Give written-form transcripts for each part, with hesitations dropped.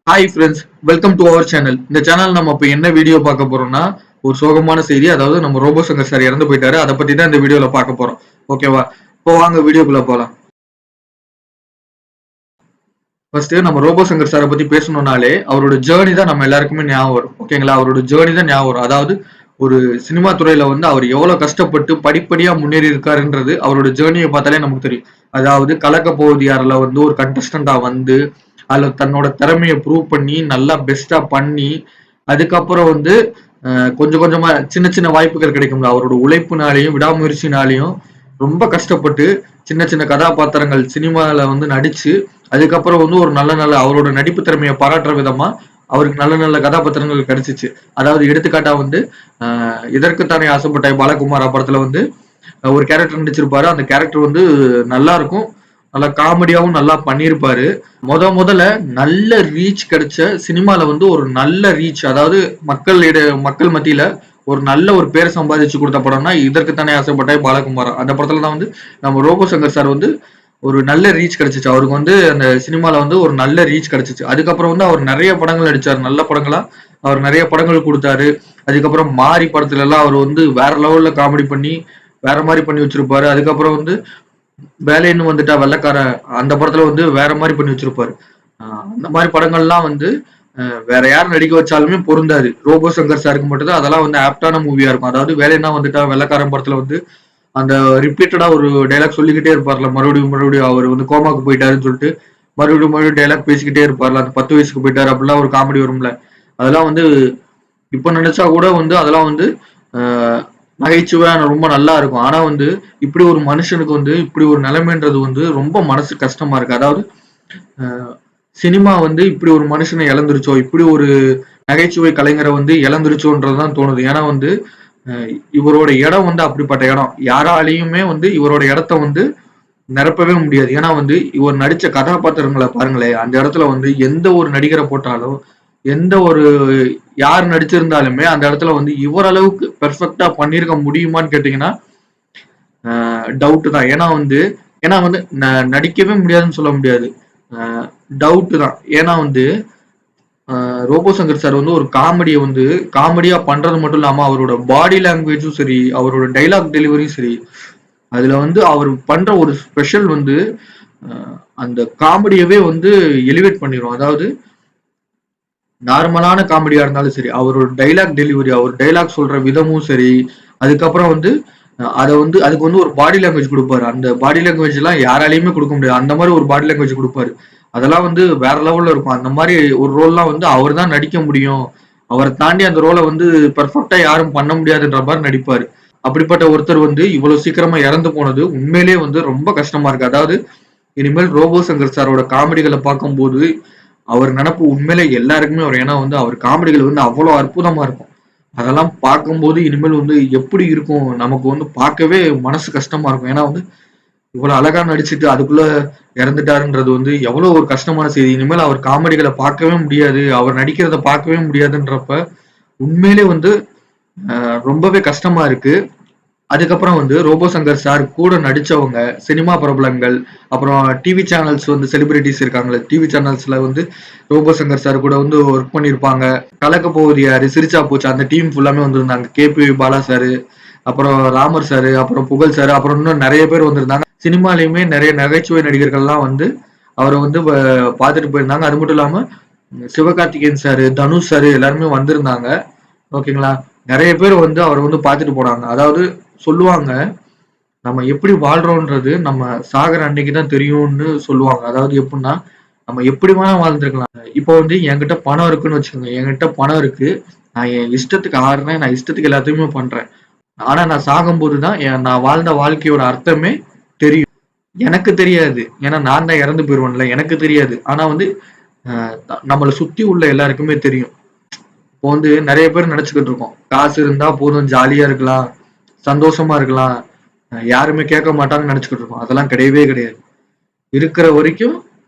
Hi friends, welcome to our channel. இந்த channel நம்ம இப்போ என்ன வீடியோ பார்க்க போறோம்னா, ஒரு சோகமான செய்தி. அதாவது நம்ம ரோபோ சங்கர் சார் இறந்து போயிட்டாரு. அதை பத்தி தான் இந்த வீடியோல பார்க்க போறோம். ஓகேவா? இப்போ வாங்க வீடியோக்குள்ள போலாம். ஃபர்ஸ்ட் நம்ம ரோபோ சங்கர் சாரை பத்தி பேசணும்னாலே அவரோட ஜேர்னி தான் நம்ம எல்லாருக்குமே ஞாபகம் வரும். ஓகேங்களா? அவரோட ஜேர்னி தான் ஞாபகம் வரும். அதாவது ஒரு சினிமா துறையில அவர் எவ்வளவு கஷ்டப்பட்டு படிப்படியா முன்னேறி இருக்காருன்றது அவரோட ஜேர்னியை பார்த்தாலே நமக்கு தெரியும். அதாவது கலக்க போவது யாரில் ஒரு கண்டஸ்டண்டா வந்து அதுல தன்னோட திறமையை ப்ரூவ் பண்ணி நல்லா பெஸ்டா பண்ணி அதுக்கப்புறம் கொஞ்சம் கொஞ்சமா சின்ன சின்ன வாய்ப்புகள் கிடைக்கும்ல. அவரோட உழைப்புனாலையும் விடாமுயற்சினாலையும் ரொம்ப கஷ்டப்பட்டு சின்ன சின்ன கதாபாத்திரங்கள் சினிமால நடிச்சு அதுக்கப்புறம் ஒரு நல்ல நல்ல அவரோட நடிப்பு திறமையை பாராட்டுற விதமா அவருக்கு நல்ல நல்ல கதாபாத்திரங்கள் கிடைச்சிச்சு. அதாவது எடுத்துக்காட்டா இதற்குத்தானே ஆசைப்பட்ட பாலகுமார் படத்துல ஒரு கேரக்டர் நடிச்சிருப்பாரு. அந்த கேரக்டர் நல்லா இருக்கும், நல்லா காமெடியாவும் நல்லா பண்ணியிருப்பாரு. முதல்ல நல்ல ரீச் கிடைச்ச சினிமால ஒரு நல்ல ரீச், அதாவது மக்கள் மத்தியில ஒரு நல்ல ஒரு பேரை சம்பாதிச்சு கொடுத்த படம்னா இதற்குத்தானே ஆசைப்பட்ட பாலகுமார். அந்த படத்துல தான் நம்ம ரோபோ சங்கர் சார் ஒரு நல்ல ரீச் கிடைச்சிச்சு. அவருக்கு அந்த சினிமால ஒரு நல்ல ரீச் கிடைச்சிச்சு. அதுக்கப்புறம் அவர் நிறைய படங்கள் நடிச்சாரு, நல்ல படங்களா அவர் நிறைய படங்கள் கொடுத்தாரு. அதுக்கப்புறம் மாரி படத்துல எல்லாம் அவர் வேற லெவல்ல காமெடி பண்ணி வேற மாதிரி பண்ணி வச்சிருப்பாரு. அதுக்கப்புறம் வேலைன்னு வந்துட்டா வெள்ளக்காரன் அந்த படத்துல வேற மாதிரி பண்ணி வச்சிருப்பாரு. அந்த மாதிரி படங்கள்லாம் வேற யார் நடிக்க வச்சாலுமே பொருந்தாது. ரோபோ சங்கர் சாருக்கு மட்டும்தான் அதெல்லாம் ஆப்டான மூவியா இருக்கும். அதாவது வேலைன்னா வந்துட்டா வெள்ளக்காரன் படத்துல அந்த ரிப்பீட்டடா ஒரு டைலாக் சொல்லிக்கிட்டே இருப்பார்ல, மறுபடியும் மறுபடியும் அவர் கோமாக்கு போயிட்டாருன்னு சொல்லிட்டு மறுபடியும் மறுபடியும் டைலாக் பேசிக்கிட்டே இருப்பார்ல. அந்த 10 வயசுக்கு போயிட்டாரு அப்படிலாம் ஒரு காமெடி வரும்ல. அதெல்லாம் இப்ப நினைச்சா கூட அதெல்லாம் நகைச்சுவை ரொம்ப நல்லா இருக்கும். ஆனா இப்படி ஒரு மனுஷனுக்கு இப்படி ஒரு நிலைமைன்றது ரொம்ப மனசு கஷ்டமா இருக்கு. அதாவது சினிமா இப்படி ஒரு மனுஷனை இழந்துருச்சோ, இப்படி ஒரு நகைச்சுவை கலைஞரை இழந்துருச்சோன்றதுதான் தோணுது. ஏன்னா இவரோட இடம் அப்படிப்பட்ட இடம். யாராலையுமே இவரோட இடத்த நிரப்பவே முடியாது. ஏன்னா இவர் நடிச்ச கதாபாத்திரங்களை பாருங்களேன். அந்த இடத்துல எந்த ஒரு நடிகரை போட்டாலும் எந்த ஒரு யார் நடிச்சிருந்தாலுமே அந்த இடத்துல இவர் அளவுக்கு பெர்ஃபெக்டா பண்ணிருக்க முடியுமான்னு கேட்டீங்கன்னா டவுட் தான். ஏன்னா நடிக்கவே முடியாதுன்னு சொல்ல முடியாது, டவுட் தான். ஏன்னா ரோபோ சங்கர் சார் ஒரு காமெடியை காமெடியா பண்றது மட்டும் இல்லாம அவரோட பாடி லாங்குவேஜும் சரி, அவரோட டைலாக் டெலிவரியும் சரி, அதுல அவர் பண்ற ஒரு ஸ்பெஷல் அந்த காமெடியவே எலிவேட் பண்ணிரும். அதாவது நார்மலான காமெடியா இருந்தாலும் சரி, அவரோட டைலாக் டெலிவரி, அவர் டைலாக் சொல்ற விதமும் சரி, அதுக்கப்புறம் அதை அதுக்கு ஒரு பாடி லாங்குவேஜ் கொடுப்பாரு. அந்த பாடி லாங்குவேஜ் எல்லாம் யாராலையுமே கொடுக்க முடியாது. அந்த மாதிரி ஒரு பாடி லாங்குவேஜ் கொடுப்பாரு. அதெல்லாம் வேற லெவல்ல இருக்கும். அந்த மாதிரி ஒரு ரோல்லாம் அவர் தான் நடிக்க முடியும். அவரை தாண்டி அந்த ரோலை பெர்ஃபெக்டா யாரும் பண்ண முடியாதுன்ற மாதிரி நடிப்பாரு. அப்படிப்பட்ட ஒருத்தர் இவ்வளவு சீக்கிரமா இறந்து போனது உண்மையிலேயே ரொம்ப கஷ்டமா இருக்கு. அதாவது இனிமேல் ரோபோ சங்கர் சாரோட காமெடிகளை பார்க்கும்போது அவர் நினப்பு உண்மையிலே எல்லாருக்குமே வரும். ஏன்னா அவர் காமெடிகள் அவ்வளவு அற்புதமா இருக்கும். அதெல்லாம் பார்க்கும்போது இனிமேல் எப்படி இருக்கும் நமக்கு பார்க்கவே மனசு கஷ்டமா இருக்கும். ஏன்னா இவ்வளவு அழகா நடிச்சுட்டு அதுக்குள்ள இறந்துட்டாருன்றது எவ்வளவு ஒரு கஷ்டமான செய்தி. இனிமேல் அவர் காமெடிகளை பார்க்கவே முடியாது, அவர் நடிக்கிறத பார்க்கவே முடியாதுன்றப்ப உண்மையிலே ரொம்பவே கஷ்டமா இருக்கு. அதுக்கப்புறம் ரோபோ சங்கர் சார் கூட நடிச்சவங்க சினிமா பிரபலங்கள், அப்புறம் டிவி சேனல்ஸ் செலிபிரிட்டிஸ் இருக்காங்களே, டிவி சேனல்ஸ்ல ரோபோ சங்கர் சார் கூட ஒர்க் பண்ணியிருப்பாங்க. கலக்க போவது யாரு, சிரிச்சா போச்சு அந்த டீம் ஃபுல்லாமே வந்திருந்தாங்க. கேபி பாலா சாரு, அப்புறம் ராமர் சாரு, அப்புறம் புகழ் சாரு, அப்புறம் இன்னும் நிறைய பேர் வந்திருந்தாங்க. சினிமாலையுமே நிறைய நகைச்சுவை நடிகர்கள்லாம் அவரை பார்த்துட்டு போயிருந்தாங்க. அது மட்டும் இல்லாம சிவகார்த்திகேயன் சாரு, தனுஷ் சாரு எல்லாருமே வந்திருந்தாங்க. ஓகேங்களா? நிறைய பேர் அவரை பார்த்துட்டு போனாங்க. அதாவது சொல்லுவாங்க, நம்ம எப்படி வாழ்றோன்றது நம்ம சாகர அன்னைக்குதான் தெரியும்னு சொல்லுவாங்க. அதாவது எப்படின்னா, நம்ம எப்படி வேணா வாழ்ந்துருக்கலாம். இப்போ என்கிட்ட பணம் இருக்குன்னு வச்சுக்கோங்க. என்கிட்ட பணம் இருக்கு, நான் என் இஷ்டத்துக்கு ஆடுறேன், நான் இஷ்டத்துக்கு எல்லாத்தையுமே பண்றேன். ஆனா நான் சாகும்போதுதான் நான் வாழ்ந்த வாழ்க்கையோட அர்த்தமே தெரியும். எனக்கு தெரியாது, ஏன்னா நான் தான் இறந்து போயிருவேன்ல, எனக்கு தெரியாது. ஆனா நம்மளை சுத்தி உள்ள எல்லாருக்குமே தெரியும். இப்போ நிறைய பேர் நினைச்சுக்கிட்டு இருக்கோம், காசு இருந்தா போதும், ஜாலியா இருக்கலாம், சந்தோஷமா இருக்கலாம், யாருமே கேட்க மாட்டாங்கன்னு நினைச்சுக்கிட்டு இருக்கோம். அதெல்லாம் கிடையவே கிடையாது. இருக்கிற வரைக்கும்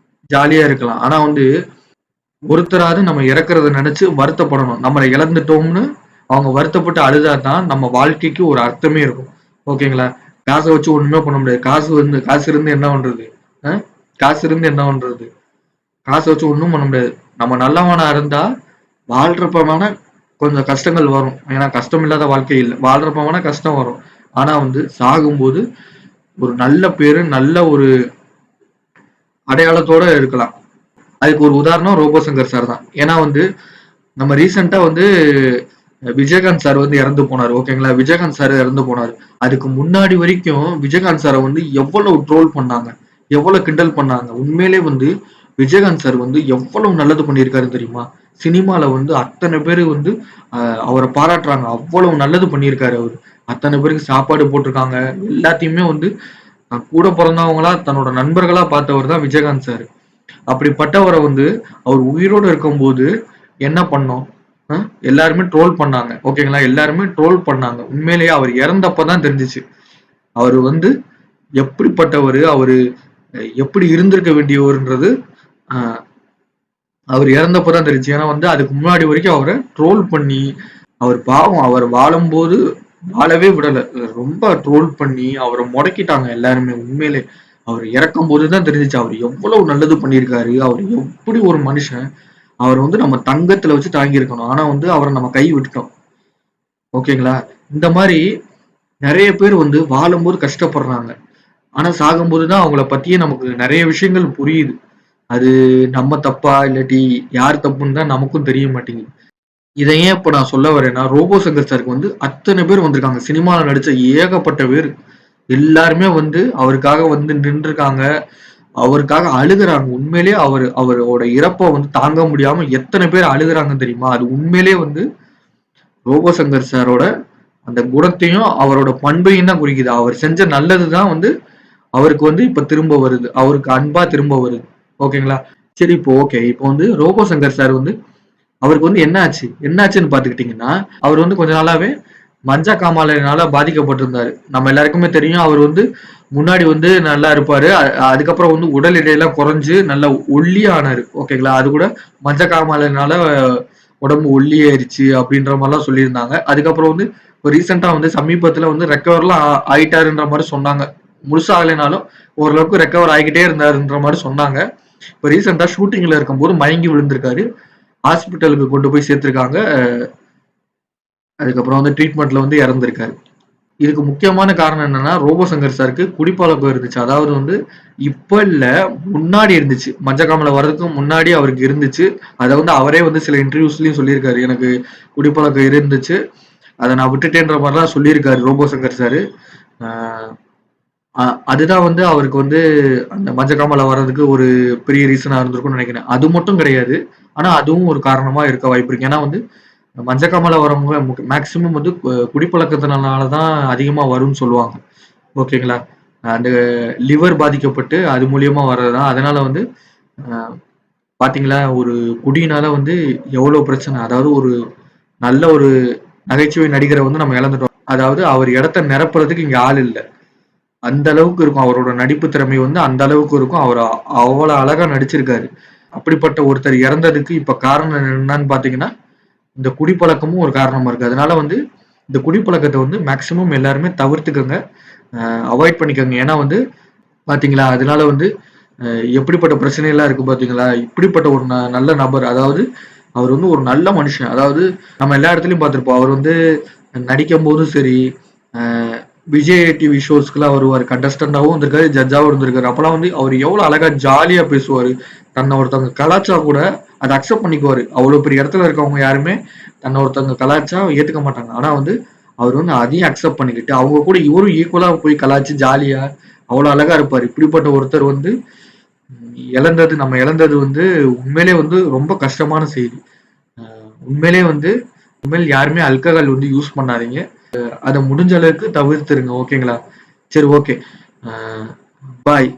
ஜாலியா இருக்கலாம். ஆனா ஒருத்தராவது நம்ம இறக்குறத நினைச்சு வருத்தப்படணும். நம்மளை இழந்துட்டோம்னு அவங்க வருத்தப்பட்டு அழுதாதான் நம்ம வாழ்க்கைக்கு ஒரு அர்த்தமே இருக்கும். ஓகேங்களா? காசை வச்சு ஒண்ணுமே பண்ண முடியாது. காசு இருந்து என்ன பண்றது? காசு இருந்து என்ன பண்றது? காசை வச்சு ஒண்ணும் பண்ண முடியாது. நம்ம நல்லவனா இருந்தா வாழ்றப்ப வேணா கொஞ்சம் கஷ்டங்கள் வரும். ஏன்னா கஷ்டம் இல்லாத வாழ்க்கை இல்ல. வாழ்றப்ப வேணா கஷ்டம் வரும். ஆனா வந்து சாகும்போது ஒரு நல்ல பேரு, நல்ல ஒரு அடையாளத்தோட இருக்கலாம். அதுக்கு ஒரு உதாரணம் ரோபோ சங்கர் சார் தான். ஏன்னா வந்து நம்ம ரீசெண்டா வந்து விஜயகாந்த் சார் வந்து இறந்து போனாரு. ஓகேங்களா? விஜயகாந்த் சார் இறந்து போனாரு. அதுக்கு முன்னாடி வரைக்கும் விஜயகாந்த் சார வந்து எவ்வளவு ட்ரோல் பண்ணாங்க. எவ்வளவு கிண்டல் பண்ணாங்க. உண்மையிலே வந்து விஜயகாந்த் சார் வந்து எவ்வளவு நல்லது பண்ணியிருக்காரு தெரியுமா? சினிமால வந்து அத்தன பேரு வந்து அவர பாராட்டுறாங்க. அவ்வளவு நல்லது பண்ணியிருக்காரு அவரு. அத்தன பேருக்கு சாப்பாடு போட்டிருக்காங்க. எல்லாத்தையுமே வந்து கூட பொறந்தவங்களா, தன்னோட நண்பர்களா பார்த்தவர் தான் விஜயகாந்த் சார். அப்படிப்பட்டவர வந்து அவர் உயிரோட இருக்கும்போது என்ன பண்ணோம்? அ எல்லாருமே ட்ரோல் பண்ணாங்க. ஓகேங்களா? எல்லாருமே ட்ரோல் பண்ணாங்க. உண்மையிலேயே அவர் இறந்தப்ப தான் தெரிஞ்சுச்சு. அவரு வந்து எப்படிப்பட்டவரு, அவரு எப்படி இருந்திருக்க வேண்டியவர்ன்றது, அ அவர் இறந்தப்ப தான் தெரிஞ்சுச்சு. ஏன்னா வந்து அதுக்கு முன்னாடி வரைக்கும் அவர ட்ரோல் பண்ணி, அவர் பாவம் அவர் வாழும்போது வாழவே விடல. ரொம்ப ட்ரோல் பண்ணி அவர மொடக்கிட்டாங்க எல்லாருமே உண்மையிலே. அவர் இறக்கும்போது தான் தெரிஞ்சுச்சு. அவர் எவ்வளவு நல்லது பண்ணியிருக்காரு. அவர் எப்படி ஒரு மனுஷன். அவர வந்து நம்ம தங்கத்துல வச்சு தாங்கியிருக்கணும். ஆனா வந்து அவர நம்ம கை விட்டுட்டோம். ஓகேங்களா? இந்த மாரி நெறைய பேர் வந்து வாழும்போது கஷ்டப்படுறாங்க. ஆனா சாகும்போது தான் அவங்கள பத்தியே நமக்கு நெறைய விஷயங்கள் புரியுது. அது நம்ம தப்பா? இல்லாட்டி யார் தப்புன்னு தான் நமக்கும் தெரிய மாட்டேங்குது. இத ஏன் இப்ப நான் சொல்ல வரேன்னா, ரோபோ சங்கர் சாருக்கு வந்து அத்தன பேர் வந்திருக்காங்க. சினிமால நடிச்ச ஏகப்பட்ட பேரு. எல்லாருமே வந்து அவருக்காக வந்து நின்றுருக்காங்க. அவருக்காக அழுகுறாங்க. உண்மையிலேயே அவரோட இறப்ப வந்து தாங்க முடியாம எத்தன பேர் அழுகுறாங்க தெரியுமா? அது உண்மையிலேயே வந்து ரோபோ சங்கர் சாரோட அந்த குணத்தையும், அவரோட பண்பையும் தான் குறிக்குது. அவர் செஞ்ச நல்லது தான் வந்து அவருக்கு வந்து இப்ப திரும்ப வருது. அவருக்கு அன்பா திரும்ப வருது. ஓகேங்களா? சரி இப்போ ஓகே. இப்போ வந்து ரோபோ சங்கர் சார் வந்து அவருக்கு வந்து என்ன ஆச்சு? என்ன ஆச்சுன்னு பார்த்துக்கிட்டீங்கன்னா, அவர் வந்து கொஞ்ச நாளாவே மஞ்சா காமாலைனால பாதிக்கப்பட்டிருந்தாரு. நம்ம எல்லாருக்குமே தெரியும். அவர் வந்து முன்னாடி வந்து நல்லா இருப்பாரு. அதுக்கப்புறம் வந்து உடல் எடையெல்லாம் குறைஞ்சு நல்லா ஒல்லியா ஆனாரு. ஓகேங்களா? அது கூட மஞ்ச காமாலைனால உடம்பு ஒல்லியாயிருச்சு அப்படின்ற மாரிலாம் சொல்லியிருந்தாங்க. அதுக்கப்புறம் வந்து இப்ப ரீசென்ட்டா வந்து சமீபத்தில வந்து ரெக்கவர்லாம் ஆயிட்டாருன்ற மாரி சொன்னாங்க. முழுசா ஆகலைனாலும் ஓரளவுக்கு ரெக்கவர் ஆகிக்கிட்டே இருந்தாருன்ற மாரி சொன்னாங்க. இப்ப ரீசென்ட்டா ஷூட்டிங்ல இருக்கும்போது மயங்கி விழுந்திருக்காரு. ஹாஸ்பிட்டலுக்கு கொண்டு போய் சேர்த்திருக்காங்க. அதுக்கப்புறம் வந்து ட்ரீட்மெண்ட்ல வந்து இறந்திருக்காரு. இதுக்கு முக்கியமான காரணம் என்னன்னா, ரோபோ சங்கர் சாருக்கு குடிப்பழக்கம் இருந்துச்சு. அதாவது வந்து இப்ப இல்ல, முன்னாடி இருந்துச்சு. மஞ்சக்காமல வர்றதுக்கு முன்னாடி அவருக்கு இருந்துச்சு. அத வந்து அவரே வந்து சில இன்டர்வியூஸ்லயும் சொல்லியிருக்காரு. எனக்கு குடிப்பழக்கம் இருந்துச்சு. அத நான் விட்டுட்டேன்ற மாரிலாம் சொல்லியிருக்காரு ரோபோ சங்கர் சாரு. ஆ அதுதான் வந்து அவருக்கு வந்து அந்த மஞ்சக்காமல வர்றதுக்கு ஒரு பெரிய ரீசனா இருந்திருக்கும்னு நெனைக்கிறேன். அது மட்டும் கிடையாது. ஆனா அதுவும் ஒரு காரணமா இருக்க வாய்ப்பு இருக்கு. ஏன்னா வந்து மஞ்சக்காமல வரவங்க மேக்ஸிமம் வந்து குடிப்பழக்கத்தினால தான் அதிகமா வரும்னு சொல்லுவாங்க. ஓகேங்களா? அந்த லிவர் பாதிக்கப்பட்டு அது மூலியமா வர்றதுதான். அதனால வந்து அ பார்த்தீங்களா, ஒரு குடியினால வந்து எவ்வளோ பிரச்சனை. அதாவது ஒரு நல்ல ஒரு நகைச்சுவை நடிகர வந்து நம்ம இழந்துட்டோம். அதாவது அவர் இடத்த நிரப்புறதுக்கு இங்க ஆள் இல்ல. அந்த அளவுக்கு இருக்கும். அவரோட நடிப்பு திறமை வந்து அந்த அளவுக்கு இருக்கும். அவரு அவ்வளோ அழகா நடிச்சிருக்காரு. அப்படிப்பட்ட ஒருத்தர் இறந்ததுக்கு இப்ப காரணம் என்னன்னு பார்த்தீங்கன்னா, இந்த குடிப்பழக்கமும் ஒரு காரணமா இருக்கு. அதனால வந்து இந்த குடிப்பழக்கத்த வந்து மேக்ஸிமம் எல்லாருமே தவிர்த்துக்கங்க. அ அவாய்ட் பண்ணிக்கங்க. ஏன்னா வந்து பார்த்தீங்களா, அதனால வந்து அ எப்படிப்பட்ட பிரச்சனைலாம் இருக்கு பார்த்தீங்களா? இப்படிப்பட்ட ஒரு நல்ல நபர். அதாவது அவர் வந்து ஒரு நல்ல மனுஷன். அதாவது நம்ம எல்லா இடத்துலயும் பார்த்திருப்போம். அவர் வந்து நடிக்கும்போதும் சரி, அ விஜய் டிவி ஷோஸ்க்குலாம் வருவாரு. கண்டஸ்டன்டாவும் வந்திருக்காரு, ஜட்ஜாவும் இருந்திருக்காரு. அப்பலாம் வந்து அவர் எவ்வளோ அழகா ஜாலியா பேசுவாரு. தன்ன ஒருத்தவங்க கலாய்ச்சா கூட அத அக்செப்ட் பண்ணிக்குவாரு. அவ்வளோ பெரிய இடத்துல இருக்கவங்க யாருமே தன்ன ஒருத்தவங்க கலாய்ச்சா ஏத்துக்க மாட்டாங்க. ஆனா வந்து அவர் வந்து அதையும் அக்செப்ட் பண்ணிக்கிட்டு, அவங்க கூட இவரும் ஈக்குவலா போய் கலாய்ச்சு ஜாலியா அவ்வளோ அழகா இருப்பாரு. இப்படிப்பட்ட ஒருத்தர் வந்து நம்ம இழந்தது வந்து உண்மையிலேயே வந்து ரொம்ப கஷ்டமான செய்தி. அ உண்மையிலேயே வந்து இனிமேல் யாருமே ஆல்கஹால் வந்து யூஸ் பண்ணாதீங்க. அத முடிஞ்ச அளவுக்கு தவிர்த்துருங்க. ஓகேங்களா? சரி ஓகே. அ பாய்.